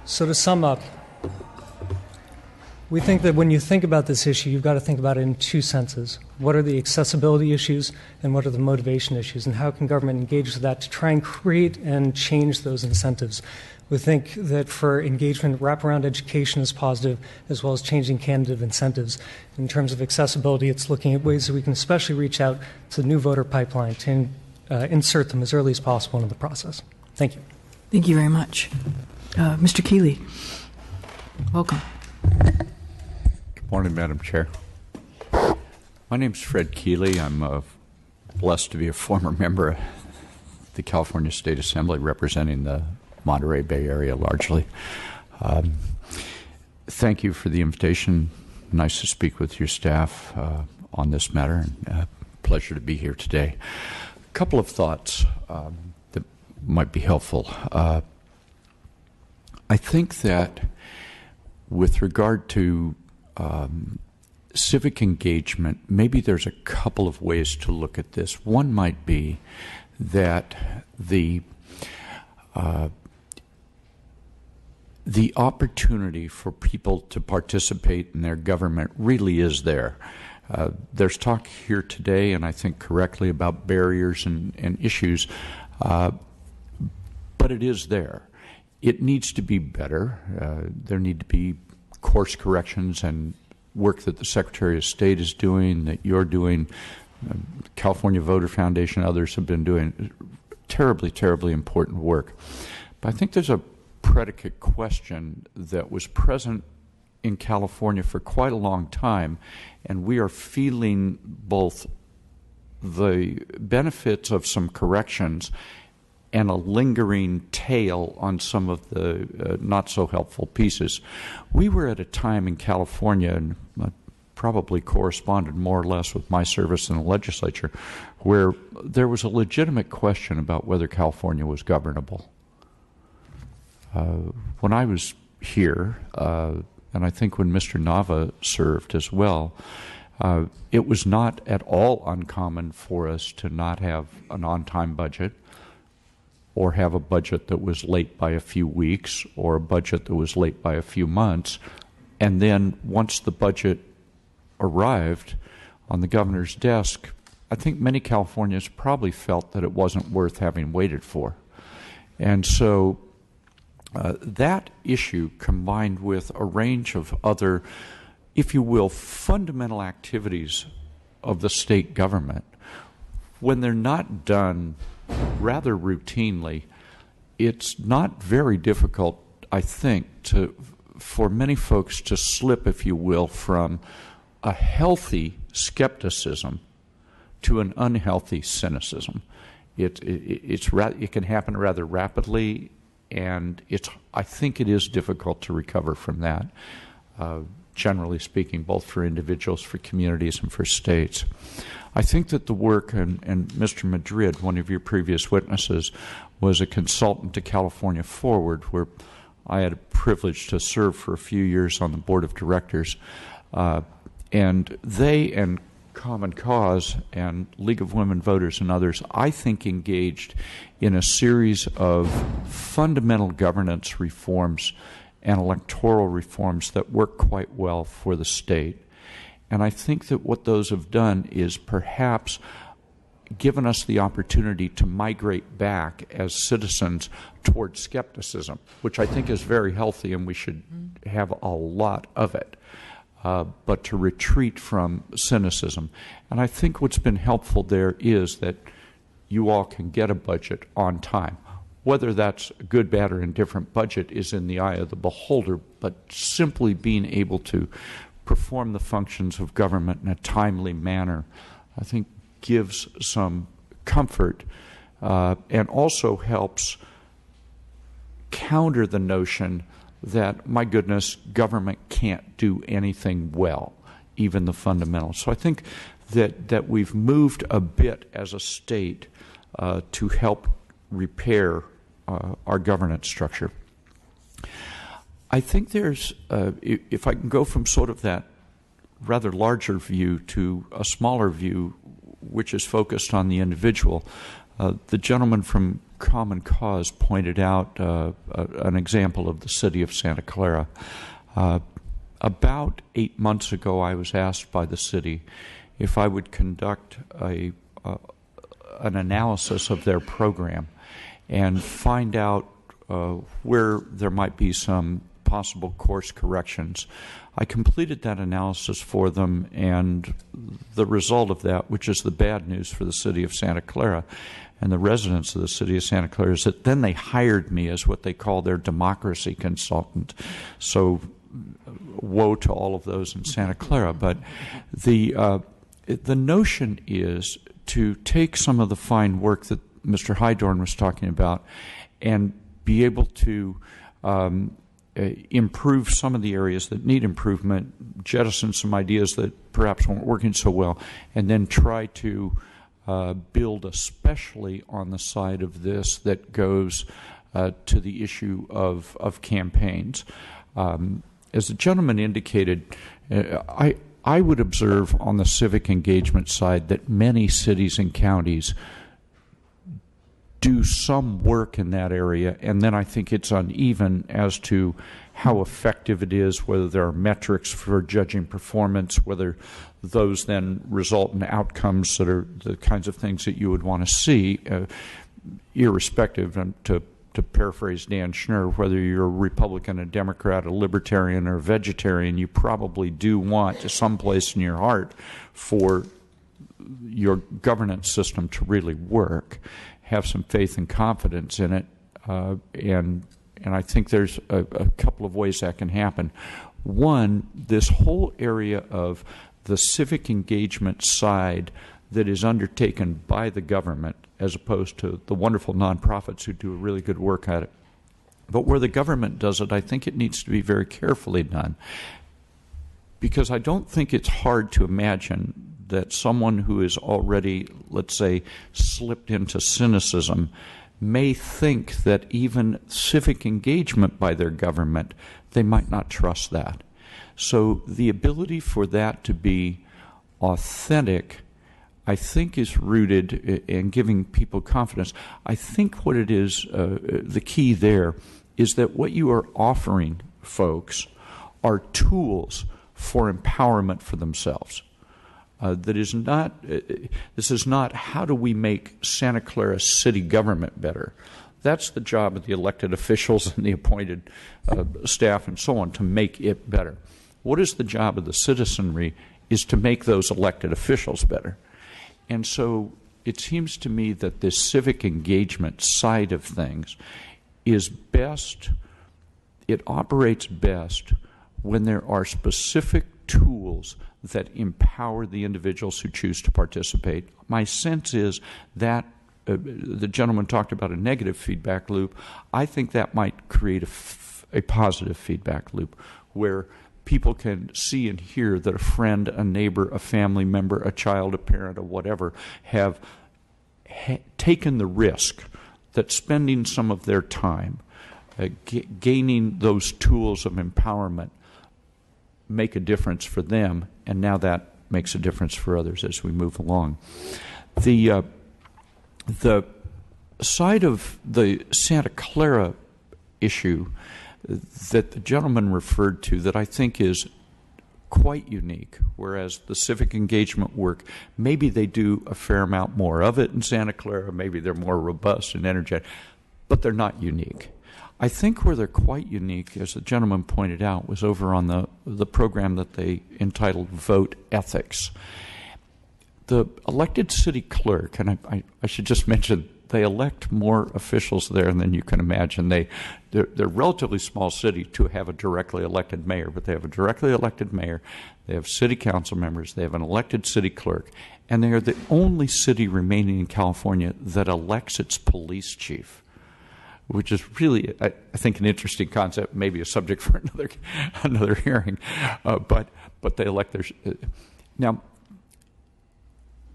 So to sum up, we think that when you think about this issue, you've got to think about it in two senses. What are the accessibility issues and what are the motivation issues? And how can government engage with that to try and create and change those incentives? We think that for engagement, wraparound education is positive, as well as changing candidate incentives. In terms of accessibility, it's looking at ways that we can especially reach out to the new voter pipeline to insert them as early as possible into the process. Thank you. Thank you very much. Mr. Keeley, welcome. Good morning, Madam Chair. My name is Fred Keeley. I'm blessed to be a former member of the California State Assembly representing the Monterey Bay area largely. Thank you for the invitation. Nice to speak with your staff on this matter. And, pleasure to be here today. A couple of thoughts that might be helpful. I think that with regard to civic engagement, maybe there's a couple of ways to look at this. One might be that the opportunity for people to participate in their government really is there. There's talk here today, and I think correctly, about barriers and issues, but it is there. It needs to be better. There need to be course corrections and work that the Secretary of State is doing, that you're doing, California Voter Foundation, others have been doing terribly, terribly important work. But I think there's a predicate question that was present in California for quite a long time, and we are feeling both the benefits of some corrections and a lingering tail on some of the not so helpful pieces. We were at a time in California, and probably corresponded more or less with my service in the legislature, where there was a legitimate question about whether California was governable. When I was here, and I think when Mr. Nava served as well, it was not at all uncommon for us to not have an on-time budget, or have a budget that was late by a few weeks, or a budget that was late by a few months. And then once the budget arrived on the governor's desk, I think many Californians probably felt that it wasn't worth having waited for. And so that issue, combined with a range of other, if you will, fundamental activities of the state government, when they're not done rather routinely, it's not very difficult, I think, for many folks to slip, if you will, from a healthy skepticism to an unhealthy cynicism. It can happen rather rapidly, and I think it is difficult to recover from that, generally speaking, both for individuals, for communities, and for states. I think that the work, and Mr. Madrid, one of your previous witnesses, was a consultant to California Forward, where I had a privilege to serve for a few years on the board of directors. And they and Common Cause and League of Women Voters and others, I think, engaged in a series of fundamental governance reforms and electoral reforms that work quite well for the state. And I think that what those have done is perhaps given us the opportunity to migrate back as citizens toward skepticism, which I think is very healthy, and we should have a lot of it, but to retreat from cynicism. And I think what's been helpful there is that you all can get a budget on time. Whether that's a good, bad, or indifferent budget is in the eye of the beholder, but simply being able to perform the functions of government in a timely manner, I think gives some comfort and also helps counter the notion that, my goodness, government can't do anything well, even the fundamentals. So I think that we've moved a bit as a state to help repair our governance structure. I think there's, if I can go from sort of that rather larger view to a smaller view, which is focused on the individual, The gentleman from Common Cause pointed out an example of the city of Santa Clara. About 8 months ago, I was asked by the city if I would conduct an analysis of their program and find out where there might be some possible course corrections. I completed that analysis for them, and the result of that, which is the bad news for the city of Santa Clara and the residents of the city of Santa Clara, is that then they hired me as what they call their democracy consultant. So woe to all of those in Santa Clara. But the notion is to take some of the fine work that Mr. Hydorn was talking about and be able to improve some of the areas that need improvement, jettison some ideas that perhaps weren't working so well, and then try to build especially on the side of this that goes to the issue of campaigns. As the gentleman indicated, I would observe on the civic engagement side that many cities and counties do some work in that area, and then I think it's uneven as to how effective it is, whether there are metrics for judging performance, whether those then result in outcomes that are the kinds of things that you would want to see, irrespective, and to paraphrase Dan Schnur, whether you're a Republican, a Democrat, a Libertarian, or a Vegetarian, you probably do want to someplace in your heart for your governance system to really work. Have some faith and confidence in it, and I think there's a couple of ways that can happen. One, this whole area of the civic engagement side that is undertaken by the government as opposed to the wonderful nonprofits who do really good work at it. But where the government does it, I think it needs to be very carefully done, because I don't think it's hard to imagine that someone who is already, let's say, slipped into cynicism may think that even civic engagement by their government, they might not trust that. So the ability for that to be authentic, I think, is rooted in giving people confidence. I think what it is, the key there, is that what you are offering folks are tools for empowerment for themselves. This is not how do we make Santa Clara city government better. That's the job of the elected officials and the appointed staff and so on, to make it better. What is the job of the citizenry is to make those elected officials better. And so it seems to me that this civic engagement side of things is best, it operates best when there are specific tools that empower the individuals who choose to participate. My sense is that the gentleman talked about a negative feedback loop. I think that might create a positive feedback loop where people can see and hear that a friend, a neighbor, a family member, a child, a parent, or whatever have taken the risk that spending some of their time gaining those tools of empowerment make a difference for them, and now that makes a difference for others as we move along. The side of the Santa Clara issue that the gentleman referred to that I think is quite unique, whereas the civic engagement work, maybe they do a fair amount more of it in Santa Clara, maybe they're more robust and energetic, but they're not unique. I think where they're quite unique, as the gentleman pointed out, was over on the program that they entitled Vote Ethics. The elected city clerk, and I should just mention, they elect more officials there than you can imagine. They're a relatively small city to have a directly elected mayor, but they have a directly elected mayor, they have city council members, they have an elected city clerk, and they are the only city remaining in California that elects its police chief, which is really, I think, an interesting concept, maybe a subject for another hearing. But they elect their... Now,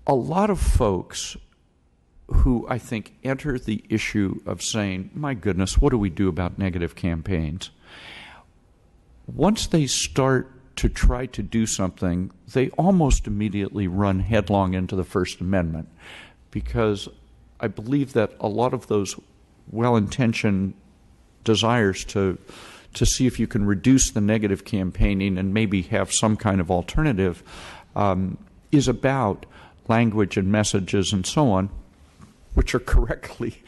a lot of folks who I think enter the issue of saying, my goodness, what do we do about negative campaigns? Once they start to try to do something, they almost immediately run headlong into the First Amendment, because I believe that a lot of those well-intentioned desires to see if you can reduce the negative campaigning and maybe have some kind of alternative is about language and messages and so on, which are correctly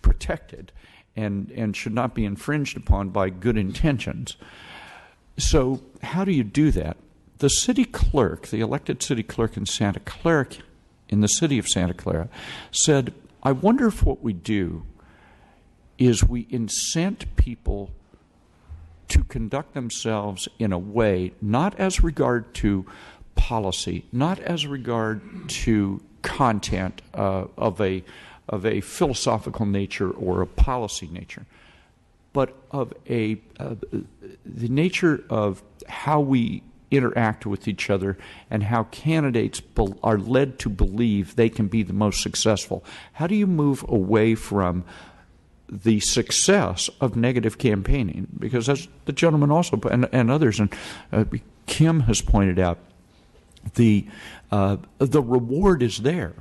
protected and should not be infringed upon by good intentions. So how do you do that? The city clerk, the elected city clerk in Santa Clara, in the city of Santa Clara, said, I wonder if what we do is we incent people to conduct themselves in a way, not as regard to policy, not as regard to content of a philosophical nature or a policy nature, but of the nature of how we interact with each other and how candidates are led to believe they can be the most successful. How do you move away from the success of negative campaigning? Because as the gentleman also and others, and Kim has pointed out, the reward is there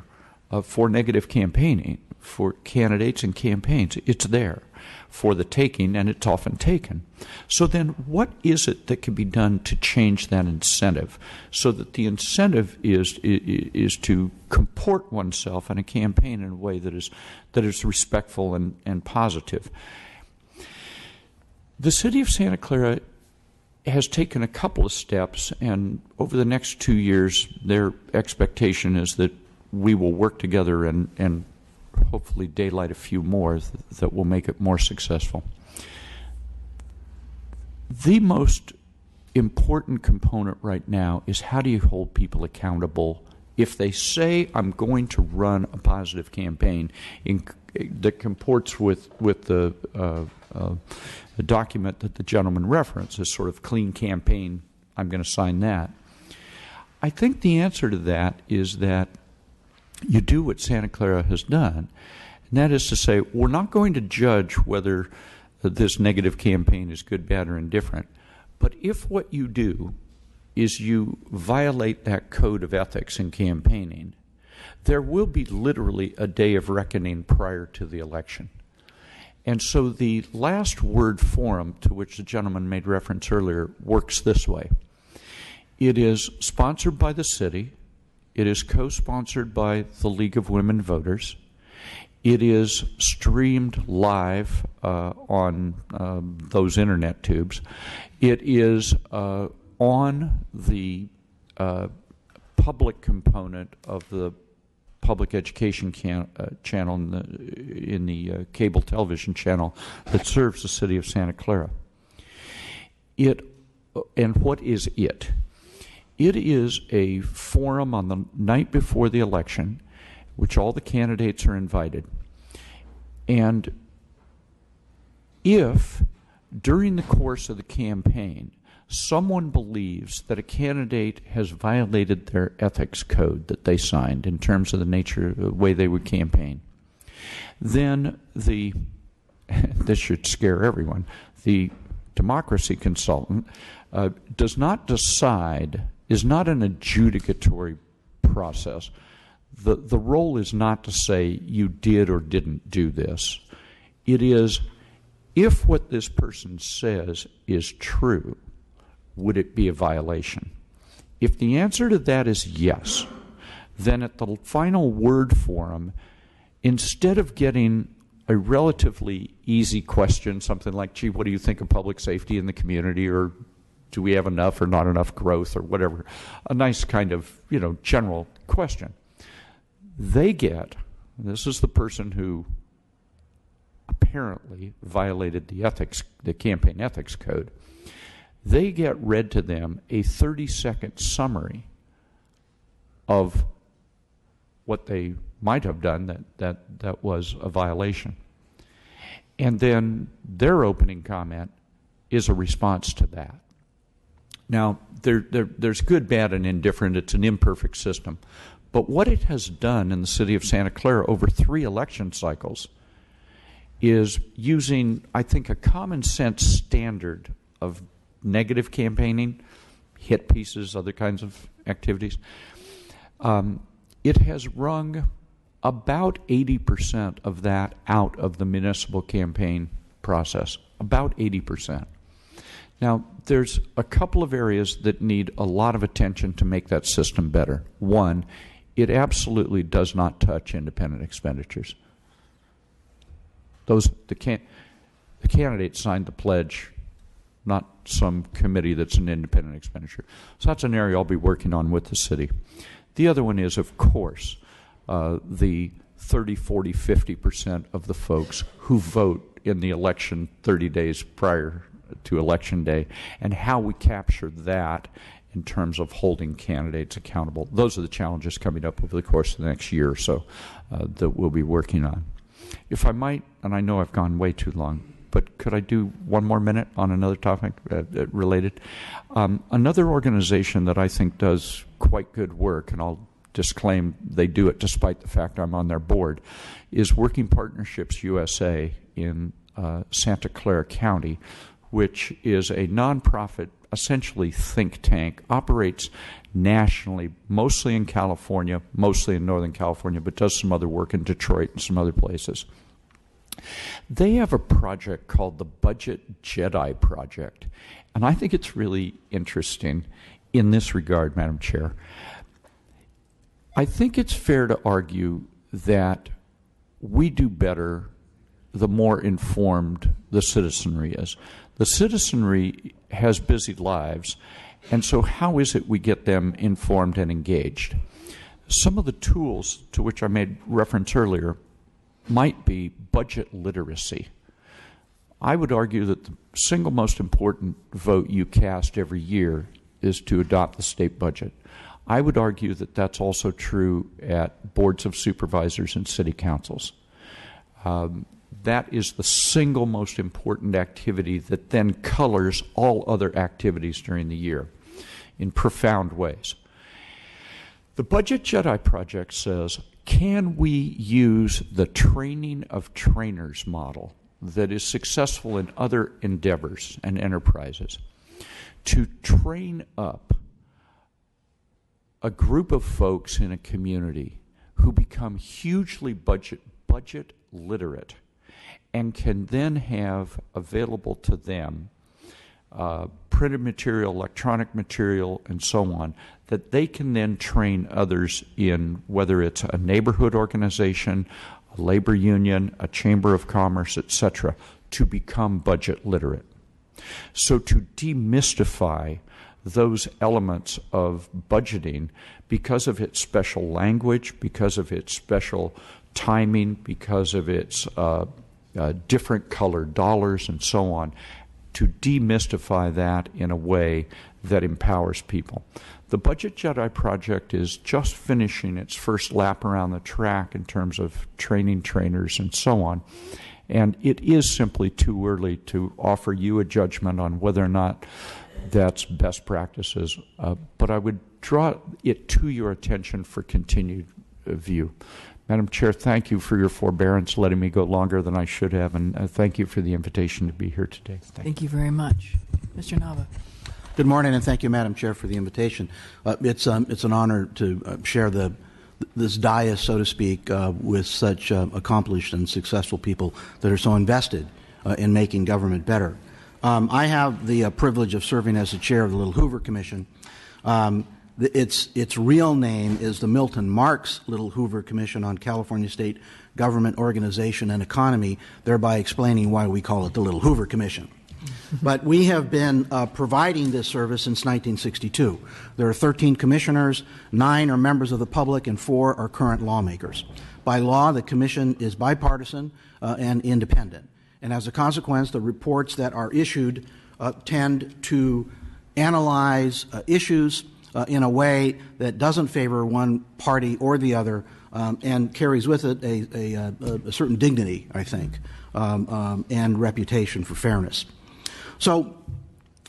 for negative campaigning, for candidates and campaigns. It's there for the taking, and it's often taken. So then what is it that can be done to change that incentive so that the incentive is to comport oneself in a campaign in a way that is respectful and positive? The city of Santa Clara has taken a couple of steps, and over the next 2 years, their expectation is that we will work together and hopefully daylight a few more that will make it more successful. The most important component right now is how do you hold people accountable if they say, I'm going to run a positive campaign that comports with the document that the gentleman referenced, this sort of clean campaign, I'm going to sign that. I think the answer to that is that you do what Santa Clara has done, and that is to say, we're not going to judge whether this negative campaign is good, bad, or indifferent, but if what you do is you violate that code of ethics in campaigning, there will be literally a day of reckoning prior to the election. And so the last word forum to which the gentleman made reference earlier works this way. It is sponsored by the city. It is co-sponsored by the League of Women Voters. It is streamed live on those internet tubes. It is on the public component of the public education channel in the cable television channel that serves the city of Santa Clara. And what is it? It is a forum on the night before the election, which all the candidates are invited. And if, during the course of the campaign, someone believes that a candidate has violated their ethics code that they signed in terms of the nature of the way they would campaign, then this should scare everyone, the democracy consultant does not decide, is not an adjudicatory process. The role is not to say you did or didn't do this. It is, if what this person says is true, would it be a violation? If the answer to that is yes, then at the final word forum, instead of getting a relatively easy question, something like, gee, what do you think of public safety in the community, or do we have enough or not enough growth, or whatever, a nice kind of, general question, they get, this is the person who apparently violated the campaign ethics code, they get read to them a 30-second summary of what they might have done that was a violation. And then their opening comment is a response to that. Now, there's good, bad, and indifferent. It's an imperfect system. But what it has done in the city of Santa Clara over 3 election cycles is using, I think, a common sense standard of negative campaigning, hit pieces, other kinds of activities. It has wrung about 80% of that out of the municipal campaign process, about 80%. Now, there's a couple of areas that need a lot of attention to make that system better. One, it absolutely does not touch independent expenditures. The candidate signed the pledge, not some committee that's an independent expenditure. So that's an area I'll be working on with the city. The other one is, of course, the 30, 40, 50% of the folks who vote in the election 30 days prior to Election Day, and how we capture that in terms of holding candidates accountable. Those are the challenges coming up over the course of the next year or so that we'll be working on. If I might, and I know I've gone way too long, but could I do one more minute on another topic related? Another organization that I think does quite good work, and I'll disclaim they do it despite the fact I'm on their board, is Working Partnerships USA in Santa Clara County, which is a nonprofit, essentially think tank, operates nationally, mostly in California, mostly in Northern California, but does some other work in Detroit and some other places. They have a project called the Budget Jedi Project, and I think it's really interesting in this regard, Madam Chair. I think it's fair to argue that we do better the more informed the citizenry is. The citizenry has busy lives, and so how is it we get them informed and engaged? Some of the tools to which I made reference earlier might be budget literacy. I would argue that the single most important vote you cast every year is to adopt the state budget. I would argue that that's also true at boards of supervisors and city councils. That is the single most important activity that then colors all other activities during the year in profound ways. The Budget Jedi Project says, can we use the training of trainers model that is successful in other endeavors and enterprises to train up a group of folks in a community who become hugely budget literate and can then have available to them printed material, electronic material, and so on, that they can then train others in, whether it's a neighborhood organization, a labor union, a chamber of commerce, etc., to become budget literate. So to demystify those elements of budgeting because of its special language, because of its special timing, because of its different colored dollars and so on, to demystify that in a way that empowers people. The Budget Jedi Project is just finishing its first lap around the track in terms of training trainers and so on. And it is simply too early to offer you a judgment on whether or not that's best practices. But I would draw it to your attention for continued view. Madam Chair, thank you for your forbearance, letting me go longer than I should have, and thank you for the invitation to be here today. Thank you very much. Mr. Nava. Good morning, and thank you, Madam Chair, for the invitation. It's an honor to share this dais, so to speak, with such accomplished and successful people that are so invested in making government better. I have the privilege of serving as the chair of the Little Hoover Commission. Its real name is the Milton Marks Little Hoover Commission on California State Government Organization and Economy, thereby explaining why we call it the Little Hoover Commission. But we have been providing this service since 1962. There are 13 commissioners, 9 are members of the public, and 4 are current lawmakers. By law, the commission is bipartisan and independent. And as a consequence, the reports that are issued tend to analyze issues in a way that doesn't favor one party or the other and carries with it a certain dignity, I think, and reputation for fairness. So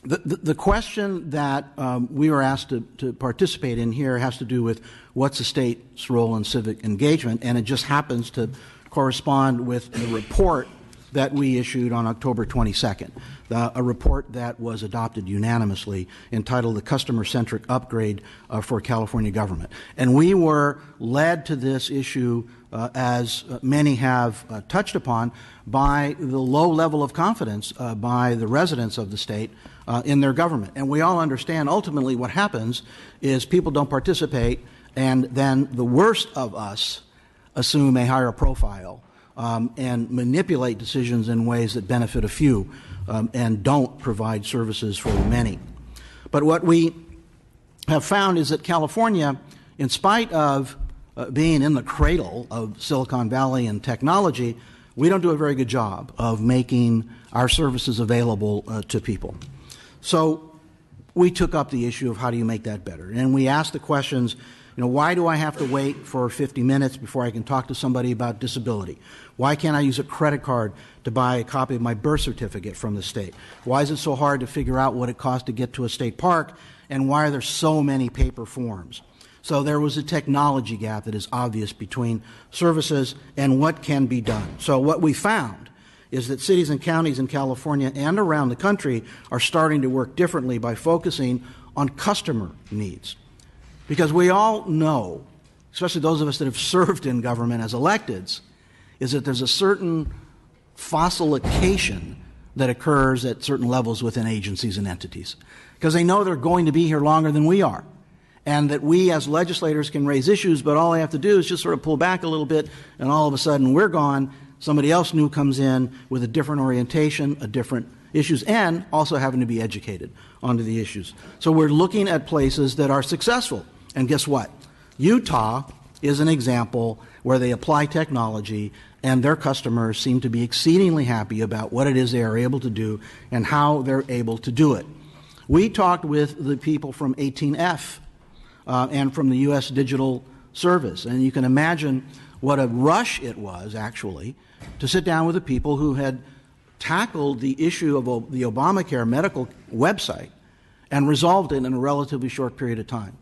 the question that we were asked to participate in here has to do with what's the state's role in civic engagement, and it just happens to correspond with the report that we issued on October 22nd, a report that was adopted unanimously entitled The Customer-Centric Upgrade for California Government. And we were led to this issue as many have touched upon, by the low level of confidence by the residents of the state in their government. And we all understand ultimately what happens is people don't participate, and then the worst of us assume a higher profile and manipulate decisions in ways that benefit a few and don't provide services for the many. But what we have found is that California, in spite of being in the cradle of Silicon Valley and technology, we don't do a very good job of making our services available to people. So we took up the issue of how do you make that better. And we asked the questions, why do I have to wait for 50 minutes before I can talk to somebody about disability? Why can't I use a credit card to buy a copy of my birth certificate from the state? Why is it so hard to figure out what it costs to get to a state park? And why are there so many paper forms? So there was a technology gap that is obvious between services and what can be done. So what we found is that cities and counties in California and around the country are starting to work differently by focusing on customer needs. Because we all know, especially those of us that have served in government as electeds, is that there's a certain fossilication that occurs at certain levels within agencies and entities. Because they know they're going to be here longer than we are. And that we as legislators can raise issues, but all they have to do is just sort of pull back a little bit, and all of a sudden we're gone. Somebody else new comes in with a different orientation, a different issues, and also having to be educated onto the issues. So we're looking at places that are successful. And guess what? Utah is an example where they apply technology and their customers seem to be exceedingly happy about what it is they are able to do and how they're able to do it. We talked with the people from 18F and from the U.S. Digital Service, and you can imagine what a rush it was, actually, to sit down with the people who had tackled the issue of the Obamacare medical website and resolved it in a relatively short period of time.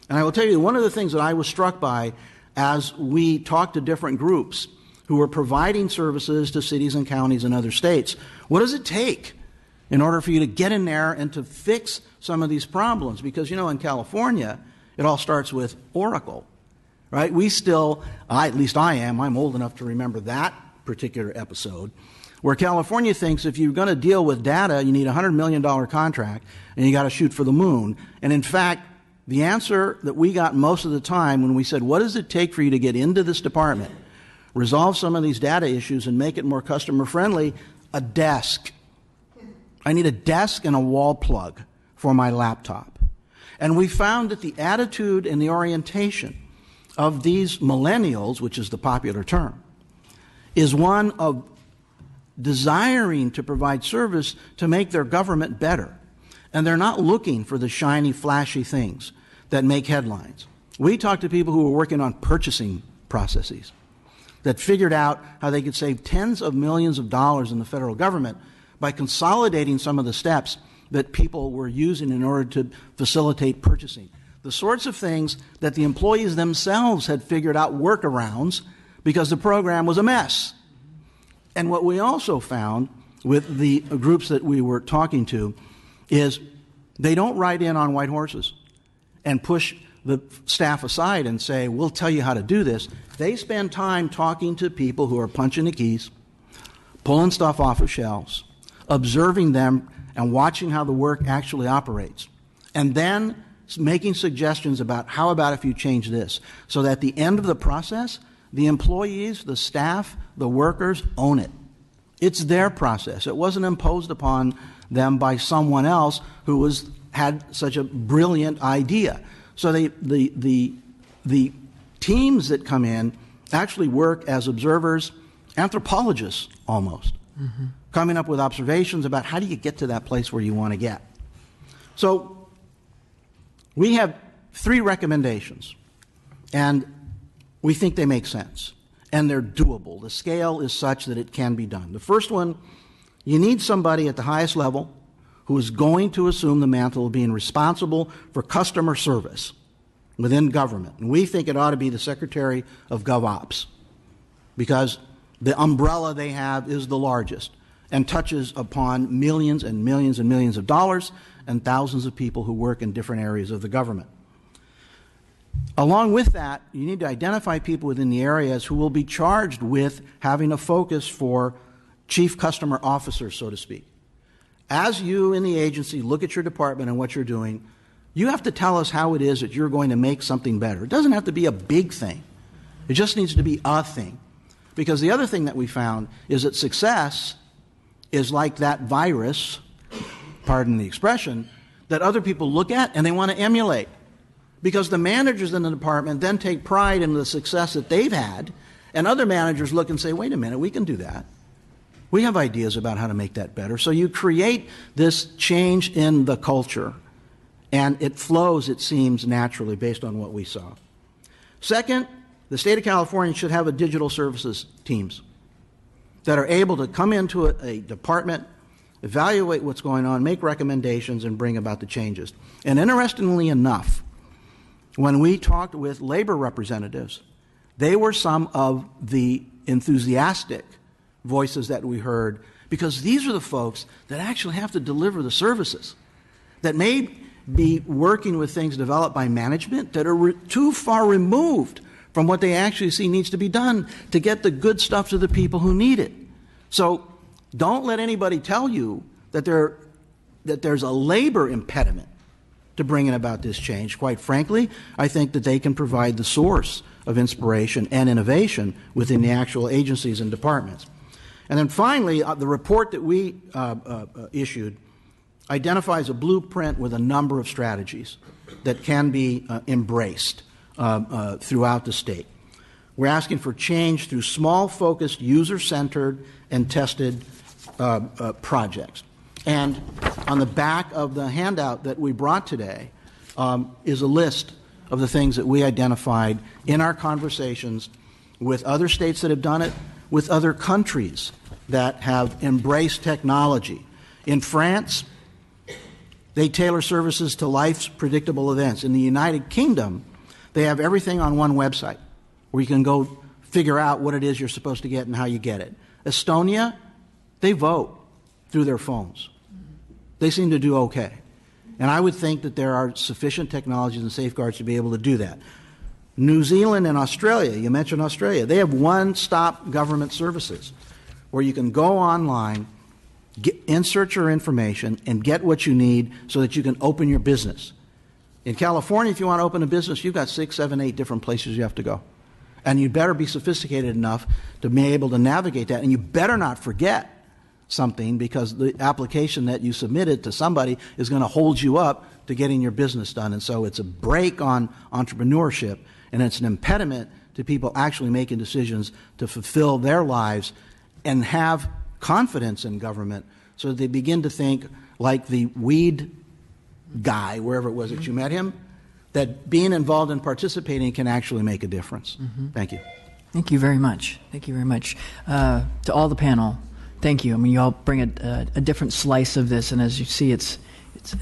And I will tell you, one of the things that I was struck by as we talked to different groups who were providing services to cities and counties in other states, what does it take in order for you to get in there and to fix some of these problems? Because, in California, it all starts with Oracle, right? We still, at least I am, I'm old enough to remember that particular episode, where California thinks if you're going to deal with data, you need a $100 million contract, and you got to shoot for the moon. And in fact, the answer that we got most of the time when we said, what does it take for you to get into this department, resolve some of these data issues, and make it more customer friendly? A desk. I need a desk and a wall plug for my laptop. And we found that the attitude and the orientation of these millennials, which is the popular term, is one of desiring to provide service to make their government better. And they're not looking for the shiny, flashy things that make headlines. We talked to people who were working on purchasing processes that figured out how they could save tens of millions of dollars in the federal government by consolidating some of the steps that people were using in order to facilitate purchasing. The sorts of things that the employees themselves had figured out workarounds because the program was a mess. And what we also found with the groups that we were talking to is they don't ride in on white horses and push the staff aside and say, we'll tell you how to do this. They spend time talking to people who are punching the keys, pulling stuff off of shelves, observing them and watching how the work actually operates, and then making suggestions about how about if you change this, so that at the end of the process, the employees, the staff, the workers own it. It's their process. It wasn't imposed upon them by someone else who had such a brilliant idea. So the teams that come in actually work as observers, anthropologists almost, coming up with observations about how do you get to that place where you want to get. So we have 3 recommendations, and we think they make sense, and they're doable. The scale is such that it can be done. The first one, you need somebody at the highest level who is going to assume the mantle of being responsible for customer service within government. And we think it ought to be the Secretary of GovOps, because the umbrella they have is the largest and touches upon millions and millions and millions of dollars and thousands of people who work in different areas of the government. Along with that, you need to identify people within the areas who will be charged with having a focus for chief customer officers, so to speak. As you in the agency look at your department and what you're doing, you have to tell us how it is that you're going to make something better. It doesn't have to be a big thing. It just needs to be a thing. Because the other thing that we found is that success is like that virus, pardon the expression, that other people look at and they want to emulate. Because the managers in the department then take pride in the success that they've had, and other managers look and say, wait a minute, we can do that. We have ideas about how to make that better. So you create this change in the culture, and it flows, it seems, naturally based on what we saw. Second, the state of California should have a digital services teams that are able to come into a department, evaluate what's going on, make recommendations, and bring about the changes. And interestingly enough, when we talked with labor representatives, they were some of the enthusiastic voices that we heard, because these are the folks that actually have to deliver the services, that may be working with things developed by management that are too far removed from what they actually see needs to be done to get the good stuff to the people who need it. So don't let anybody tell you that there's a labor impediment to bringing about this change. Quite frankly, I think that they can provide the source of inspiration and innovation within the actual agencies and departments. And then finally, the report that we issued identifies a blueprint with a number of strategies that can be embraced throughout the state. We're asking for change through small, focused, user-centered, and tested projects. And on the back of the handout that we brought today is a list of the things that we identified in our conversations with other states that have done it, with other countries that have embraced technology. In France, they tailor services to life's predictable events. In the United Kingdom, they have everything on one website where you can go figure out what it is you're supposed to get and how you get it. Estonia, they vote through their phones. They seem to do okay. And I would think that there are sufficient technologies and safeguards to be able to do that. New Zealand and Australia, you mentioned Australia, they have one-stop government services where you can go online, insert your information, and get what you need so that you can open your business. In California, if you want to open a business, you've got 6, 7, 8 different places you have to go. And you better be sophisticated enough to be able to navigate that. And you better not forget something, because the application that you submitted to somebody is going to hold you up to getting your business done. And so it's a brake on entrepreneurship, and it's an impediment to people actually making decisions to fulfill their lives and have confidence in government, so that they begin to think like the weed guy, wherever it was that you met him, that being involved and participating can actually make a difference. Mm-hmm. Thank you. Thank you very much. Thank you very much. To all the panel, thank you. I mean, you all bring a different slice of this, and as you see, it's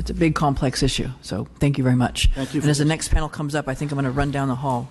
a big, complex issue. So thank you very much. Thank you. And as the next panel comes up, I think I'm going to run down the hall.